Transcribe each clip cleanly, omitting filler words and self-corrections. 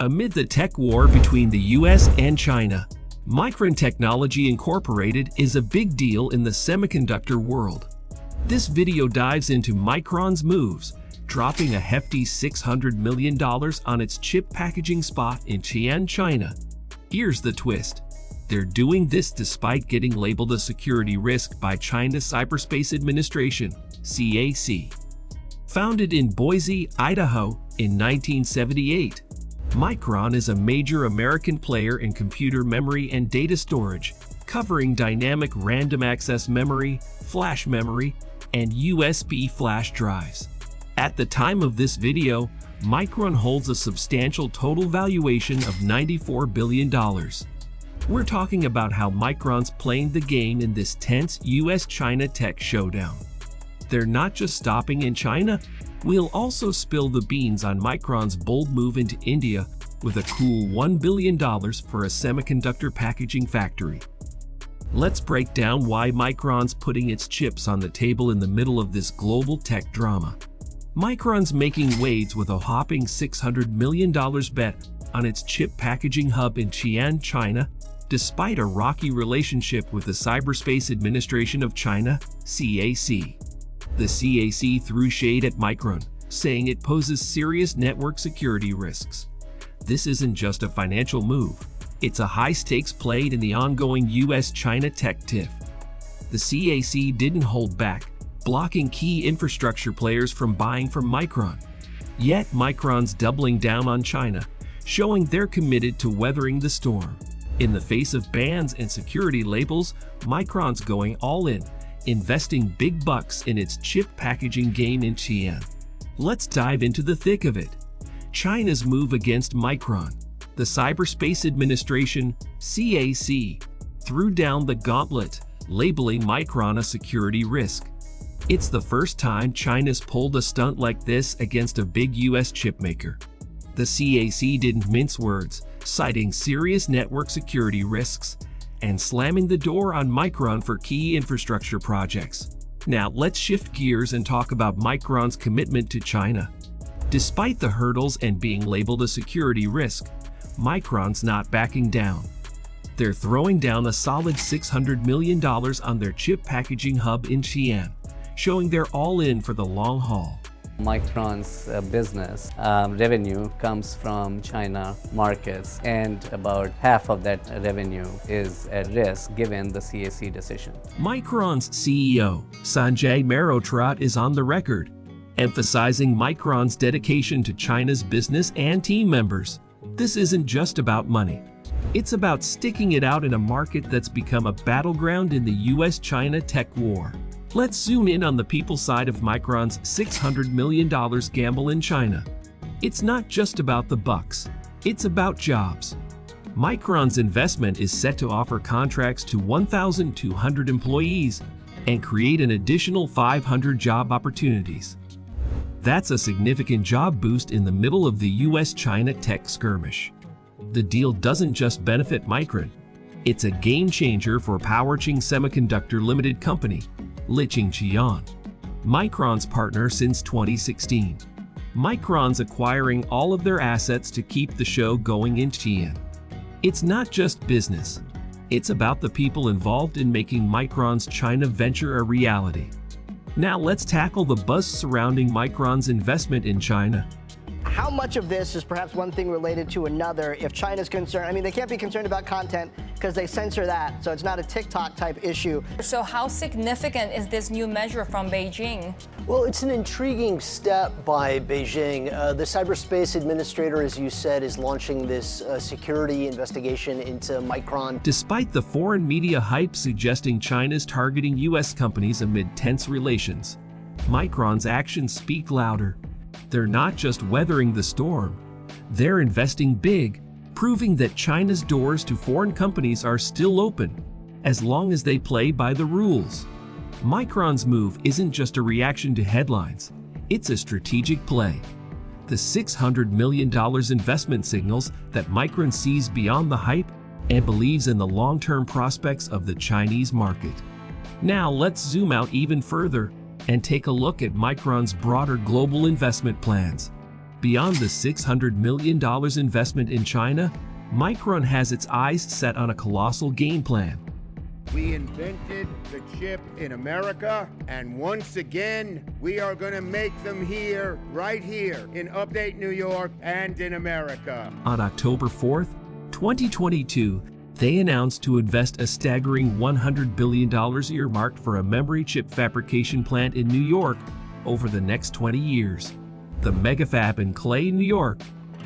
Amid the tech war between the US and China, Micron Technology Inc. is a big deal in the semiconductor world. This video dives into Micron's moves, dropping a hefty $600 million on its chip packaging spot in Xian, China. Here's the twist. They're doing this despite getting labeled a security risk by China's Cyberspace Administration, CAC. Founded in Boise, Idaho in 1978, Micron is a major American player in computer memory and data storage, covering dynamic random access memory, flash memory, and USB flash drives. At the time of this video, Micron holds a substantial total valuation of $94 billion. We're talking about how Micron's playing the game in this tense U.S.-China tech showdown. They're not just stopping in China, we'll also spill the beans on Micron's bold move into India with a cool $1 billion for a semiconductor packaging factory. Let's break down why Micron's putting its chips on the table in the middle of this global tech drama. Micron's making waves with a whopping $600 million bet on its chip packaging hub in Xian, China, despite a rocky relationship with the Cyberspace Administration of China, CAC. The CAC threw shade at Micron, saying it poses serious network security risks. This isn't just a financial move, it's a high-stakes play in the ongoing U.S.-China tech tiff. The CAC didn't hold back, blocking key infrastructure players from buying from Micron. Yet Micron's doubling down on China, showing they're committed to weathering the storm. In the face of bans and security labels, Micron's going all in, investing big bucks in its chip packaging game in Xian. Let's dive into the thick of it. China's move against Micron. The Cyberspace Administration, CAC, threw down the gauntlet, labeling Micron a security risk. It's the first time China's pulled a stunt like this against a big US chipmaker. The CAC didn't mince words, citing serious network security risks and slamming the door on Micron for key infrastructure projects. Now let's shift gears and talk about Micron's commitment to China. Despite the hurdles and being labeled a security risk, Micron's not backing down. They're throwing down a solid $600 million on their chip packaging hub in Xian, showing they're all in for the long haul. Micron's business revenue comes from China markets, and about half of that revenue is at risk given the CAC decision. Micron's CEO, Sanjay Mehrotra, is on the record, emphasizing Micron's dedication to China's business and team members. This isn't just about money. It's about sticking it out in a market that's become a battleground in the US-China tech war. Let's zoom in on the people side of Micron's $600 million gamble in China. It's not just about the bucks, it's about jobs. Micron's investment is set to offer contracts to 1,200 employees and create an additional 500 job opportunities. That's a significant job boost in the middle of the US-China tech skirmish. The deal doesn't just benefit Micron, it's a game changer for Powerching Semiconductor Limited Company, Xian, Micron's partner since 2016. Micron's acquiring all of their assets to keep the show going in Xian. It's not just business, it's about the people involved in making Micron's China venture a reality. Now let's tackle the buzz surrounding Micron's investment in China. How much of this is perhaps one thing related to another if China's concerned? I mean, they can't be concerned about content because they censor that, so it's not a TikTok type issue. So how significant is this new measure from Beijing? Well, it's an intriguing step by Beijing. The Cyberspace Administrator, as you said, is launching this security investigation into Micron. Despite the foreign media hype suggesting China's targeting US companies amid tense relations, Micron's actions speak louder. They're not just weathering the storm, they're investing big, proving that China's doors to foreign companies are still open, as long as they play by the rules. Micron's move isn't just a reaction to headlines, it's a strategic play. The $600 million investment signals that Micron sees beyond the hype and believes in the long-term prospects of the Chinese market. Now let's zoom out even further and take a look at Micron's broader global investment plans. Beyond the $600 million investment in China, Micron has its eyes set on a colossal game plan. We invented the chip in America, and once again, we are going to make them here, right here, in upstate New York and in America. On October 4th, 2022, they announced to invest a staggering $100 billion earmarked for a memory chip fabrication plant in New York over the next 20 years. The megafab in Clay, New York,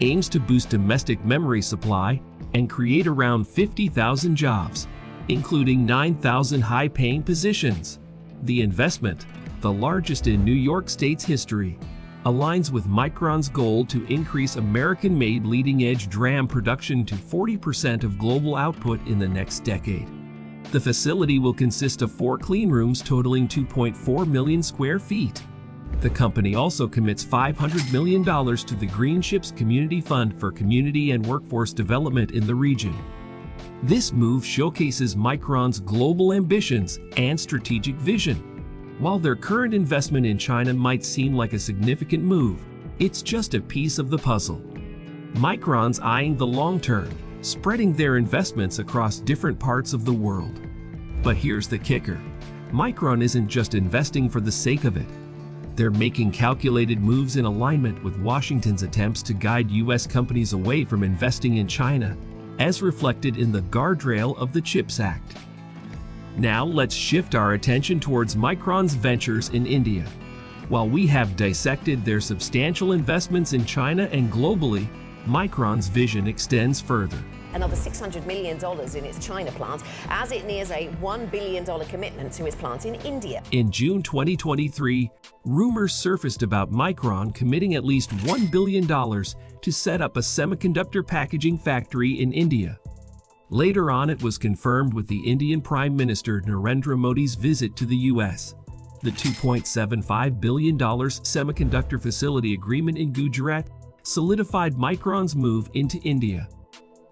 aims to boost domestic memory supply and create around 50,000 jobs, including 9,000 high-paying positions. The investment, the largest in New York State's history, aligns with Micron's goal to increase American-made leading-edge DRAM production to 40% of global output in the next decade. The facility will consist of 4 clean rooms totaling 2.4 million square feet. The company also commits $500 million to the Green Chips Community Fund for community and workforce development in the region. This move showcases Micron's global ambitions and strategic vision. While their current investment in China might seem like a significant move, it's just a piece of the puzzle. Micron's eyeing the long term, spreading their investments across different parts of the world. But here's the kicker. Micron isn't just investing for the sake of it. They're making calculated moves in alignment with Washington's attempts to guide U.S. companies away from investing in China, as reflected in the guardrail of the CHIPS Act. Now let's shift our attention towards Micron's ventures in India. While we have dissected their substantial investments in China and globally, Micron's vision extends further. Another $600 million in its China plant as it nears a $1 billion commitment to its plant in India. In June 2023, rumors surfaced about Micron committing at least $1 billion to set up a semiconductor packaging factory in India. Later on, it was confirmed with the Indian Prime Minister Narendra Modi's visit to the U.S. The $2.75 billion semiconductor facility agreement in Gujarat solidified Micron's move into India.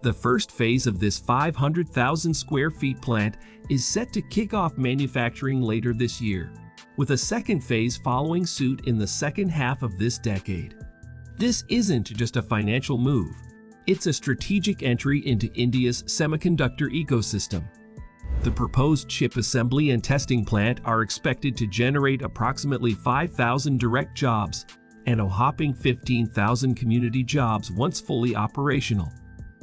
The first phase of this 500,000 square feet plant is set to kick off manufacturing later this year, with a second phase following suit in the second half of this decade. This isn't just a financial move, it's a strategic entry into India's semiconductor ecosystem. The proposed chip assembly and testing plant are expected to generate approximately 5,000 direct jobs and a whopping 15,000 community jobs once fully operational.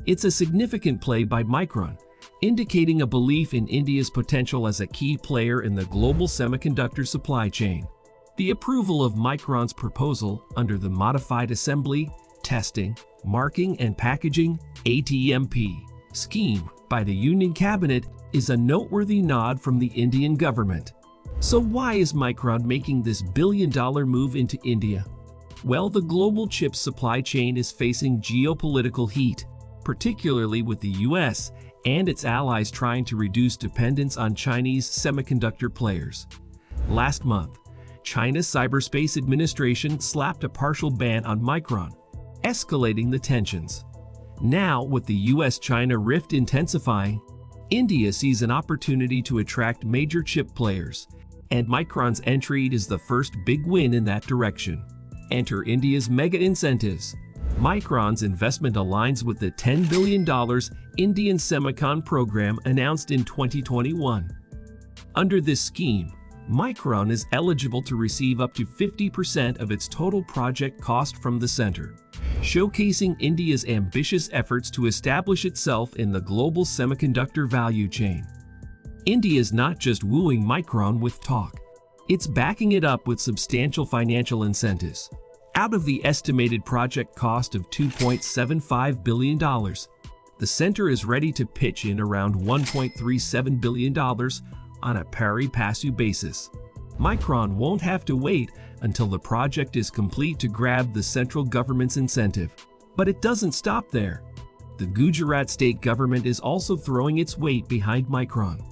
It's a significant play by Micron, indicating a belief in India's potential as a key player in the global semiconductor supply chain. The approval of Micron's proposal under the Modified Assembly, Testing, Marking and Packaging (ATMP) scheme by the Union Cabinet is a noteworthy nod from the Indian government. So why is Micron making this billion-dollar move into India? Well, the global chip supply chain is facing geopolitical heat, particularly with the U.S. and its allies trying to reduce dependence on Chinese semiconductor players. Last month, China's Cyberspace Administration slapped a partial ban on Micron, escalating the tensions. Now, with the U.S.-China rift intensifying, India sees an opportunity to attract major chip players, and Micron's entry is the first big win in that direction. Enter India's mega incentives. Micron's investment aligns with the $10 billion Indian Semicon program announced in 2021. Under this scheme, Micron is eligible to receive up to 50% of its total project cost from the center, showcasing India's ambitious efforts to establish itself in the global semiconductor value chain. India is not just wooing Micron with talk, it's backing it up with substantial financial incentives. Out of the estimated project cost of $2.75 billion, the center is ready to pitch in around $1.37 billion on a pari passu basis. Micron won't have to wait until the project is complete to grab the central government's incentive. But it doesn't stop there. The Gujarat state government is also throwing its weight behind Micron.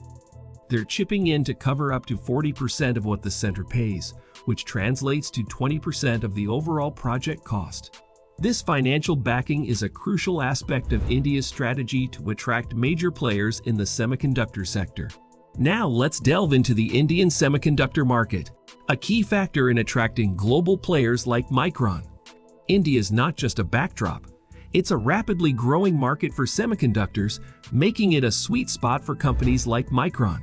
They're chipping in to cover up to 40% of what the center pays, which translates to 20% of the overall project cost. This financial backing is a crucial aspect of India's strategy to attract major players in the semiconductor sector. Now let's delve into the Indian semiconductor market, a key factor in attracting global players like Micron. India is not just a backdrop. It's a rapidly growing market for semiconductors, making it a sweet spot for companies like Micron.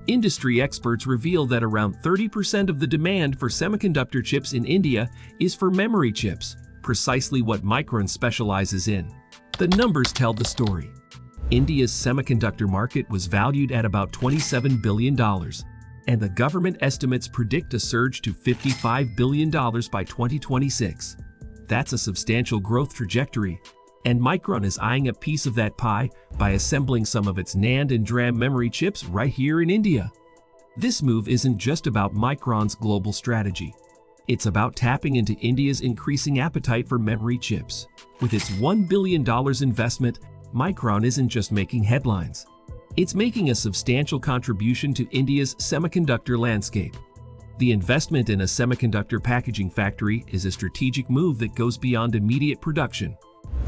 Industry experts reveal that around 30% of the demand for semiconductor chips in India is for memory chips, precisely what Micron specializes in. The numbers tell the story. India's semiconductor market was valued at about $27 billion, and the government estimates predict a surge to $55 billion by 2026. That's a substantial growth trajectory, and Micron is eyeing a piece of that pie by assembling some of its NAND and DRAM memory chips right here in India. This move isn't just about Micron's global strategy. It's about tapping into India's increasing appetite for memory chips. With its $1 billion investment, Micron isn't just making headlines. It's making a substantial contribution to India's semiconductor landscape. The investment in a semiconductor packaging factory is a strategic move that goes beyond immediate production.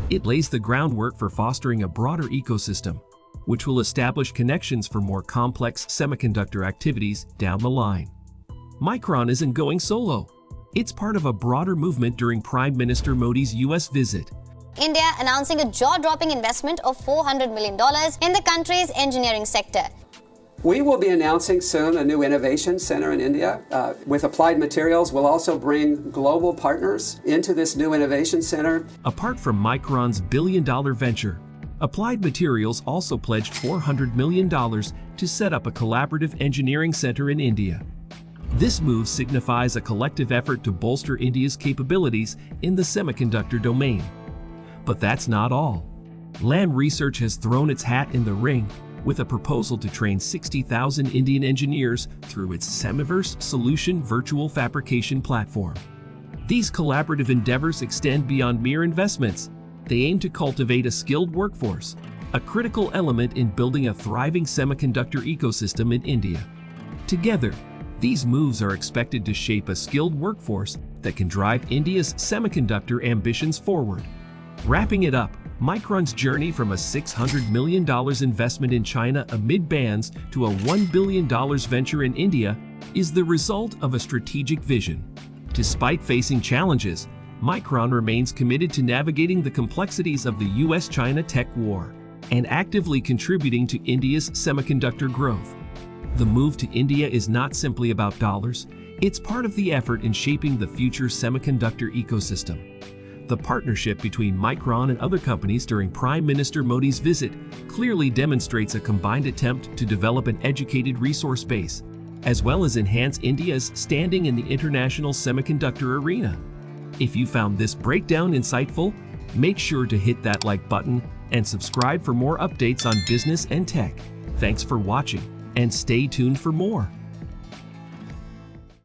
It lays the groundwork for fostering a broader ecosystem, which will establish connections for more complex semiconductor activities down the line. Micron isn't going solo. It's part of a broader movement during Prime Minister Modi's U.S. visit. India announcing a jaw-dropping investment of $400 million in the country's engineering sector. We will be announcing soon a new innovation center in India. With Applied Materials, we'll also bring global partners into this new innovation center. Apart from Micron's billion-dollar venture, Applied Materials also pledged $400 million to set up a collaborative engineering center in India. This move signifies a collective effort to bolster India's capabilities in the semiconductor domain. But that's not all. Lam Research has thrown its hat in the ring with a proposal to train 60,000 Indian engineers through its Semiverse Solution virtual fabrication platform. These collaborative endeavors extend beyond mere investments. They aim to cultivate a skilled workforce, a critical element in building a thriving semiconductor ecosystem in India. Together, these moves are expected to shape a skilled workforce that can drive India's semiconductor ambitions forward. Wrapping it up, Micron's journey from a $600 million investment in China amid bans to a $1 billion venture in India is the result of a strategic vision. Despite facing challenges, Micron remains committed to navigating the complexities of the U.S.-China tech war and actively contributing to India's semiconductor growth. The move to India is not simply about dollars, it's part of the effort in shaping the future semiconductor ecosystem. The partnership between Micron and other companies during Prime Minister Modi's visit clearly demonstrates a combined attempt to develop an educated resource base, as well as enhance India's standing in the international semiconductor arena. If you found this breakdown insightful, make sure to hit that like button and subscribe for more updates on business and tech. Thanks for watching, and stay tuned for more.